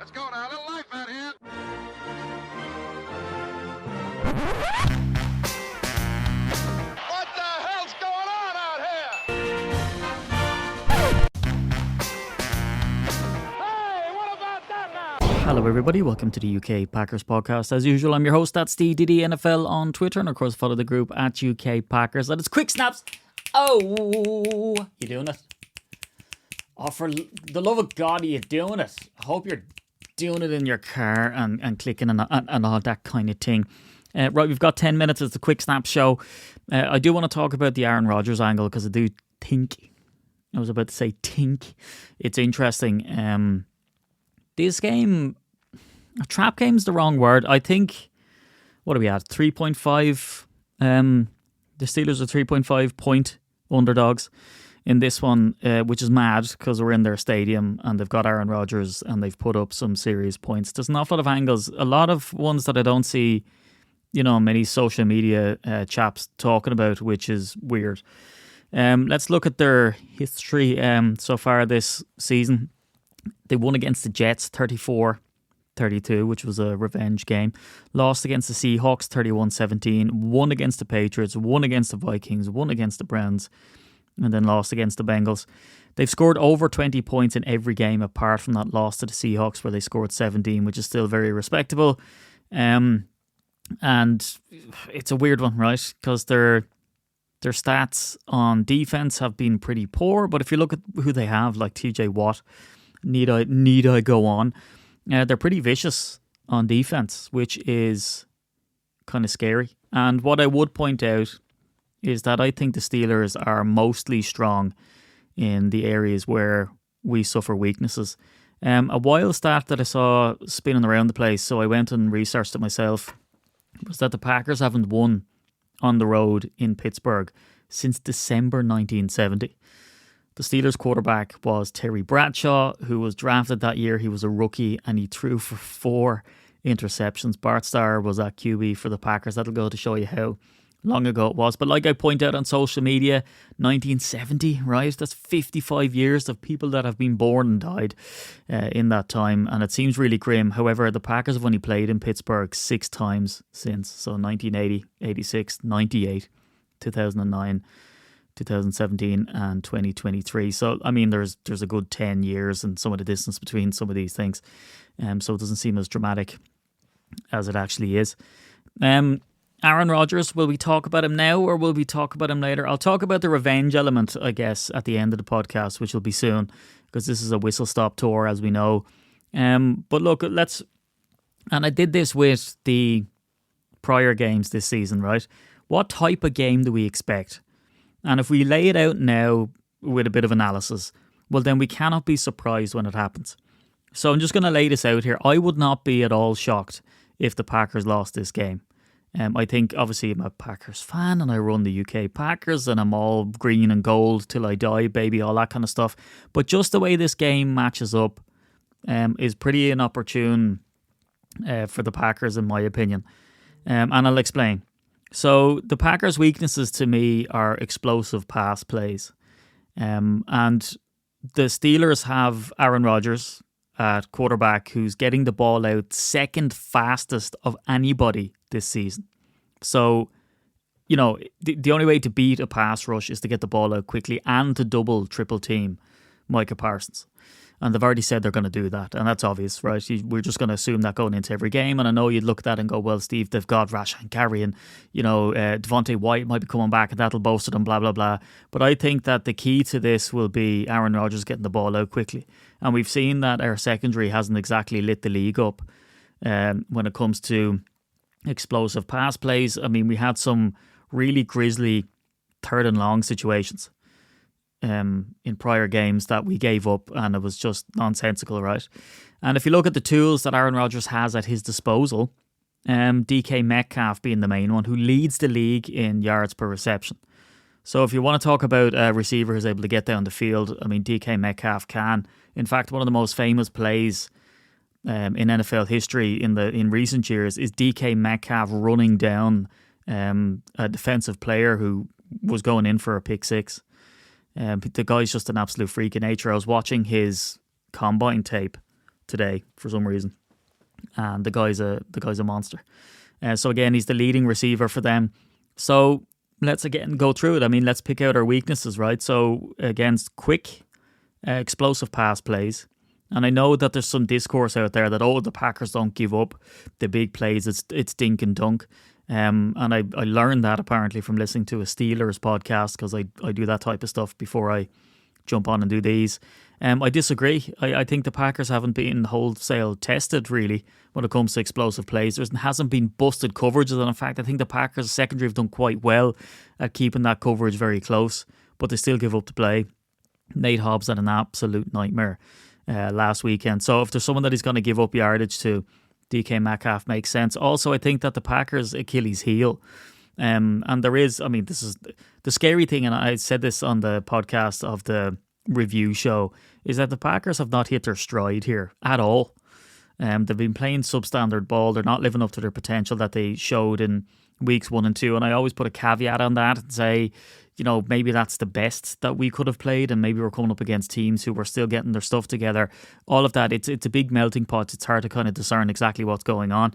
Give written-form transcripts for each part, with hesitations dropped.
Let's go now. A little life out here. What the hell's going on out here? Hey, what about that now? Hello everybody, welcome to the UK Packers podcast. As usual, I'm your host, that's DDD NFL on Twitter, and of course follow the group at UK Packers. That is Quick Snaps. Oh, you doing it? Oh, for the love of God, are you doing it? I hope you're doing it in your car and clicking and all that kind of thing. Right, we've got 10 minutes. It's a Quick Snap show. I do want to talk about the Aaron Rodgers angle because I do think, I was about to say think, it's interesting. This game, a trap game is the wrong word. I think, what are we at? 3.5. The Steelers are 3.5 point underdogs in this one, which is mad because we're in their stadium and they've got Aaron Rodgers and they've put up some serious points. There's an awful lot of angles, a lot of ones that I don't see, many social media chaps talking about, which is weird. Let's look at their history so far this season. They won against the Jets 34-32, which was a revenge game. Lost against the Seahawks 31-17. Won against the Patriots. Won against the Vikings. Won against the Browns. And then lost against the Bengals. They've scored over 20 points in every game apart from that loss to the Seahawks where they scored 17, which is still very respectable. And it's a weird one, right? Because their stats on defense have been pretty poor. But if you look at who they have, like TJ Watt, need I go on? They're pretty vicious on defense, which is kind of scary. And what I would point out is that I think the Steelers are mostly strong in the areas where we suffer weaknesses. A wild stat that I saw spinning around the place, so I went and researched it myself, was that the Packers haven't won on the road in Pittsburgh since December 1970. The Steelers quarterback was Terry Bradshaw, who was drafted that year. He was a rookie and he threw for 4 interceptions. Bart Starr was at QB for the Packers. That'll go to show you how long ago it was. But like I point out on social media, 1970, right? That's 55 years of people that have been born and died in that time. And it seems really grim. However, the Packers have only played in Pittsburgh 6 times since. So 1980, 86, 98, 2009, 2017 and 2023. So, I mean, there's a good 10 years and some of the distance between some of these things. So it doesn't seem as dramatic as it actually is. Aaron Rodgers, will we talk about him now or will we talk about him later? I'll talk about the revenge element, I guess, at the end of the podcast, which will be soon, because this is a whistle-stop tour, as we know. But look, and I did this with the prior games this season, right? What type of game do we expect? And if we lay it out now with a bit of analysis, well, then we cannot be surprised when it happens. So I'm just going to lay this out here. I would not be at all shocked if the Packers lost this game. I think, obviously, I'm a Packers fan and I run the UK Packers and I'm all green and gold till I die, baby, all that kind of stuff. But just the way this game matches up is pretty inopportune for the Packers, in my opinion. And I'll explain. So the Packers' weaknesses to me are explosive pass plays. And the Steelers have Aaron Rodgers at quarterback who's getting the ball out second fastest of anybody this season. So, the only way to beat a pass rush is to get the ball out quickly and to triple team Micah Parsons. And they've already said they're going to do that. And that's obvious, right? We're just going to assume that going into every game. And I know you'd look at that and go, well, Steve, they've got Rashan Gary and, Devontae White might be coming back and that'll bolster them, blah, blah, blah. But I think that the key to this will be Aaron Rodgers getting the ball out quickly. And we've seen that our secondary hasn't exactly lit the league up when it comes to explosive pass plays. I mean, we had some really grisly 3rd and long situations in prior games that we gave up, and it was just nonsensical, right? And if you look at the tools that Aaron Rodgers has at his disposal, DK Metcalf being the main one, who leads the league in yards per reception. So if you want to talk about a receiver who's able to get down the field, I mean, DK Metcalf can. In fact, one of the most famous plays in NFL history in recent years is DK Metcalf running down a defensive player who was going in for a pick six. The guy's just an absolute freak of nature. I was watching his combine tape today for some reason, and the guy's a monster. So again, he's the leading receiver for them. So let's again go through it. I mean, let's pick out our weaknesses, right? So against quick, explosive pass plays. And I know that there's some discourse out there that, the Packers don't give up the big plays. It's dink and dunk. And I learned that apparently from listening to a Steelers podcast, because I do that type of stuff before I jump on and do these. I disagree. I think the Packers haven't been wholesale tested really when it comes to explosive plays. There hasn't been busted coverages, and in fact I think the Packers secondary have done quite well at keeping that coverage very close, but they still give up the play. Nate Hobbs had an absolute nightmare last weekend. So if there's someone that he's going to give up yardage to, DK Metcalf makes sense. Also, I think that the Packers' Achilles heel, and there is, I mean, this is the scary thing, and I said this on the podcast of the review show, is that the Packers have not hit their stride here at all. They've been playing substandard ball. They're not living up to their potential that they showed in weeks 1 and 2. And I always put a caveat on that and say, maybe that's the best that we could have played, and maybe we're coming up against teams who were still getting their stuff together. All of that, it's a big melting pot. It's hard to kind of discern exactly what's going on.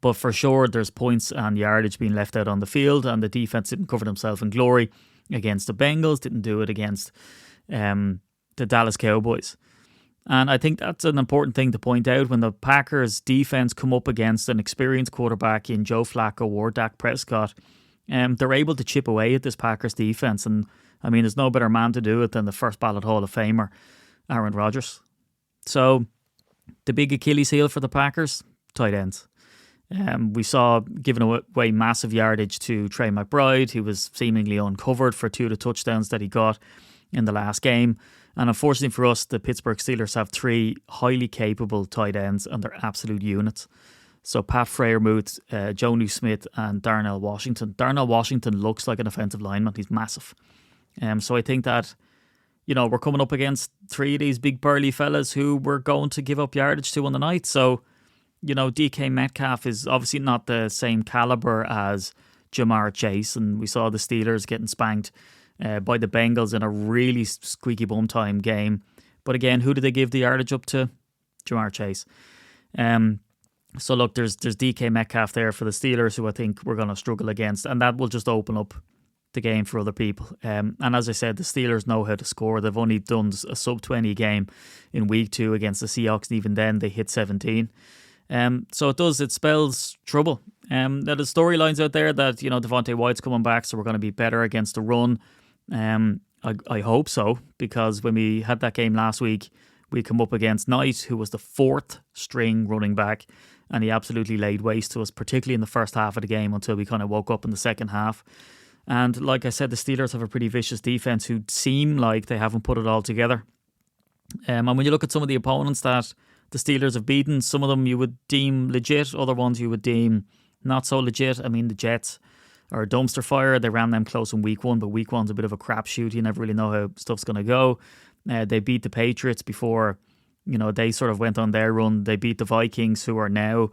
But for sure, there's points and yardage being left out on the field, and the defense didn't cover themselves in glory against the Bengals, didn't do it against the Dallas Cowboys. And I think that's an important thing to point out. When the Packers defense come up against an experienced quarterback in Joe Flacco or Dak Prescott, they're able to chip away at this Packers defense. And I mean, there's no better man to do it than the first ballot Hall of Famer, Aaron Rodgers. So the big Achilles heel for the Packers, tight ends. We saw giving away massive yardage to Trey McBride, who was seemingly uncovered for 2 of the touchdowns that he got in the last game. And unfortunately for us, the Pittsburgh Steelers have 3 highly capable tight ends, and they're absolute units. So Pat Freiermuth, Jonnu Smith, and Darnell Washington. Darnell Washington looks like an offensive lineman. He's massive. So I think that, we're coming up against 3 of these big burly fellas who we're going to give up yardage to on the night. So, DK Metcalf is obviously not the same caliber as Jamar Chase, and we saw the Steelers getting spanked by the Bengals in a really squeaky bum time game. But again, who did they give the yardage up to? Jamar Chase. So look, there's DK Metcalf there for the Steelers, who I think we're going to struggle against, and that will just open up the game for other people. And as I said, the Steelers know how to score. They've only done a sub-20 game in week 2 against the Seahawks, and even then they hit 17. So it spells trouble. Now the storylines out there that, Devontae White's coming back, so we're going to be better against the run. I hope so, because when we had that game last week, we come up against Knight, who was the 4th string running back, and he absolutely laid waste to us, particularly in the first half of the game, until we kind of woke up in the second half. And like I said, the Steelers have a pretty vicious defense who seem like they haven't put it all together. And when you look at some of the opponents that the Steelers have beaten, some of them you would deem legit, other ones you would deem not so legit. I mean, the Jets are a dumpster fire. They ran them close in week 1, but week 1's a bit of a crapshoot. You never really know how stuff's going to go. They beat the Patriots before, they sort of went on their run. They beat the Vikings, who are now,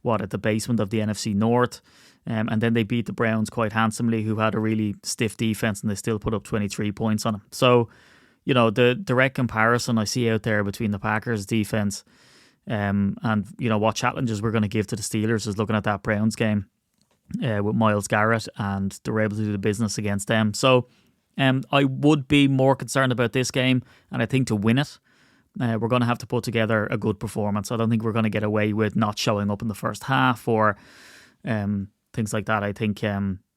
at the basement of the NFC North. And then they beat the Browns quite handsomely, who had a really stiff defense, and they still put up 23 points on them. So, the direct comparison I see out there between the Packers defense and, what challenges we're going to give to the Steelers is looking at that Browns game with Myles Garrett, and they were able to do the business against them. So I would be more concerned about this game, and I think to win it, we're going to have to put together a good performance. I don't think we're going to get away with not showing up in the first half or things like that. I think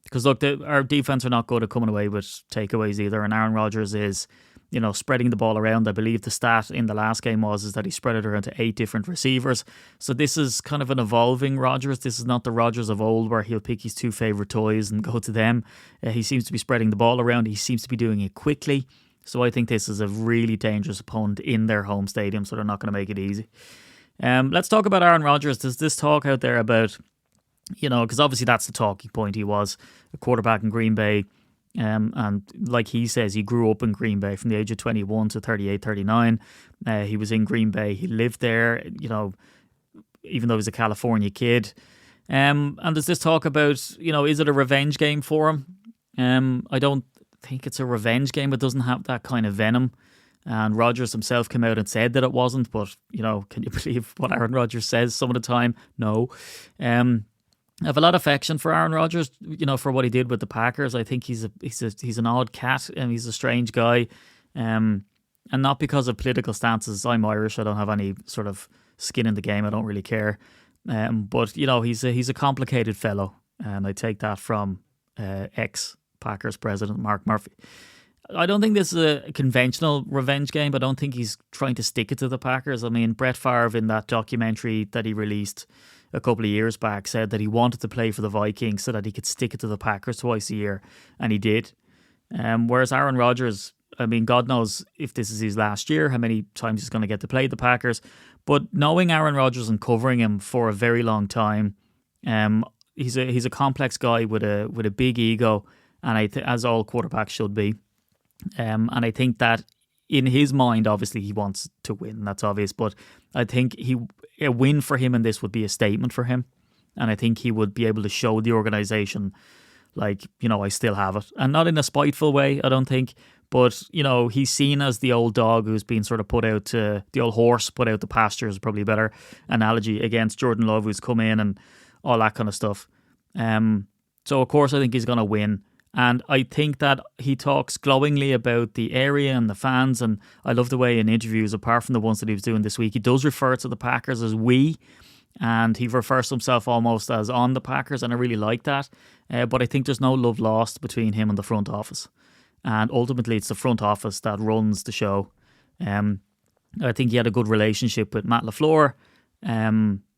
because look, our defense are not good at coming away with takeaways either, and Aaron Rodgers is spreading the ball around. I believe the stat in the last game is that he spread it around to 8 different receivers. So this is kind of an evolving Rodgers. This is not the Rodgers of old where he'll pick his 2 favourite toys and go to them. He seems to be spreading the ball around. He seems to be doing it quickly. So I think this is a really dangerous opponent in their home stadium, so they're not going to make it easy. Let's talk about Aaron Rodgers. There's this talk out there about, because obviously that's the talking point. He was a quarterback in Green Bay. And like he says, he grew up in Green Bay from the age of 21 to 38, 39. He was in Green Bay. He lived there, even though he was a California kid. And there's this talk about, is it a revenge game for him? I don't think it's a revenge game. It doesn't have that kind of venom. And Rodgers himself came out and said that it wasn't. But, can you believe what Aaron Rodgers says some of the time? No. I have a lot of affection for Aaron Rodgers, for what he did with the Packers. I think he's an odd cat and he's a strange guy. And not because of political stances. I'm Irish. I don't have any sort of skin in the game. I don't really care. But he's a complicated fellow, and I take that from ex-Packers president Mark Murphy. I don't think this is a conventional revenge game. I don't think he's trying to stick it to the Packers. I mean, Brett Favre in that documentary that he released a couple of years back said that he wanted to play for the Vikings so that he could stick it to the Packers twice a year, and he did. Whereas Aaron Rodgers, I mean, God knows if this is his last year, how many times he's going to get to play the Packers. But knowing Aaron Rodgers and covering him for a very long time, he's a complex guy with a big ego, and as all quarterbacks should be. And I think that in his mind, obviously he wants to win. That's obvious, but I think a win for him in this would be a statement for him, and I think he would be able to show the organization, like, I still have it, and not in a spiteful way, I don't think. But, he's seen as the old dog who's been sort of put out to, the old horse put out the pasture is probably a better analogy, against Jordan Love, who's come in and all that kind of stuff. So, of course, I think he's going to win. And I think that he talks glowingly about the area and the fans. And I love the way in interviews, apart from the ones that he was doing this week, he does refer to the Packers as we. And he refers to himself almost as on the Packers. And I really like that. But I think there's no love lost between him and the front office. And ultimately, it's the front office that runs the show. I think he had a good relationship with Matt LaFleur.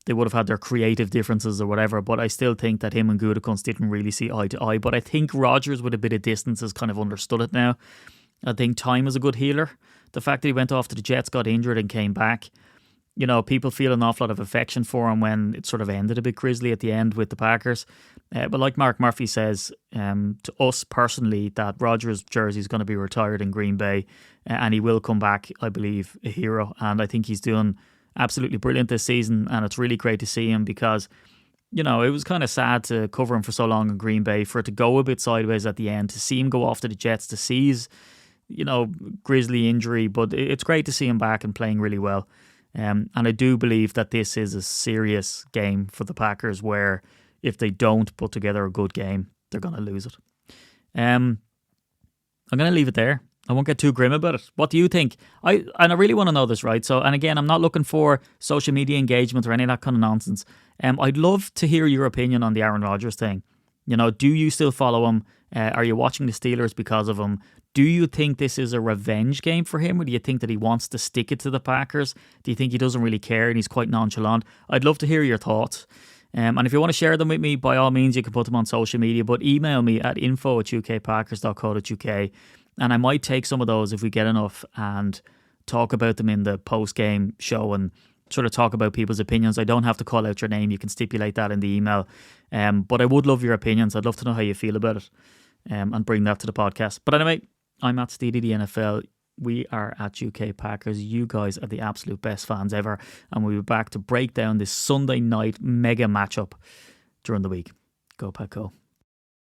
They would have had their creative differences or whatever, but I still think that him and Gutekunst didn't really see eye to eye. But I think Rodgers, with a bit of distance, has kind of understood it now. I think time is a good healer. The fact that he went off to the Jets, got injured and came back, people feel an awful lot of affection for him when it sort of ended a bit grisly at the end with the Packers. But like Mark Murphy says, to us personally, that Rodgers jersey is going to be retired in Green Bay, and he will come back, I believe, a hero. And I think he's doing absolutely brilliant this season, and it's really great to see him because, it was kind of sad to cover him for so long in Green Bay, for it to go a bit sideways at the end, to see him go off to the Jets, to see his, grisly injury. But it's great to see him back and playing really well. And I do believe that this is a serious game for the Packers, where if they don't put together a good game, they're going to lose it. I'm going to leave it there. I won't get too grim about it. What do you think? I really want to know this, right? So, and again, I'm not looking for social media engagement or any of that kind of nonsense. I'd love to hear your opinion on the Aaron Rodgers thing. Do you still follow him? Are you watching the Steelers because of him? Do you think this is a revenge game for him, or do you think that he wants to stick it to the Packers? Do you think he doesn't really care and he's quite nonchalant? I'd love to hear your thoughts. And if you want to share them with me, by all means, you can put them on social media, but email me at info@ukpackers.co.uk, and I might take some of those if we get enough and talk about them in the post-game show and sort of talk about people's opinions. I don't have to call out your name. You can stipulate that in the email. But I would love your opinions. I'd love to know how you feel about it, and bring that to the podcast. But anyway, I'm at Steedy the NFL. We are at UK Packers. You guys are the absolute best fans ever. And we'll be back to break down this Sunday night mega matchup during the week. Go Pack Go.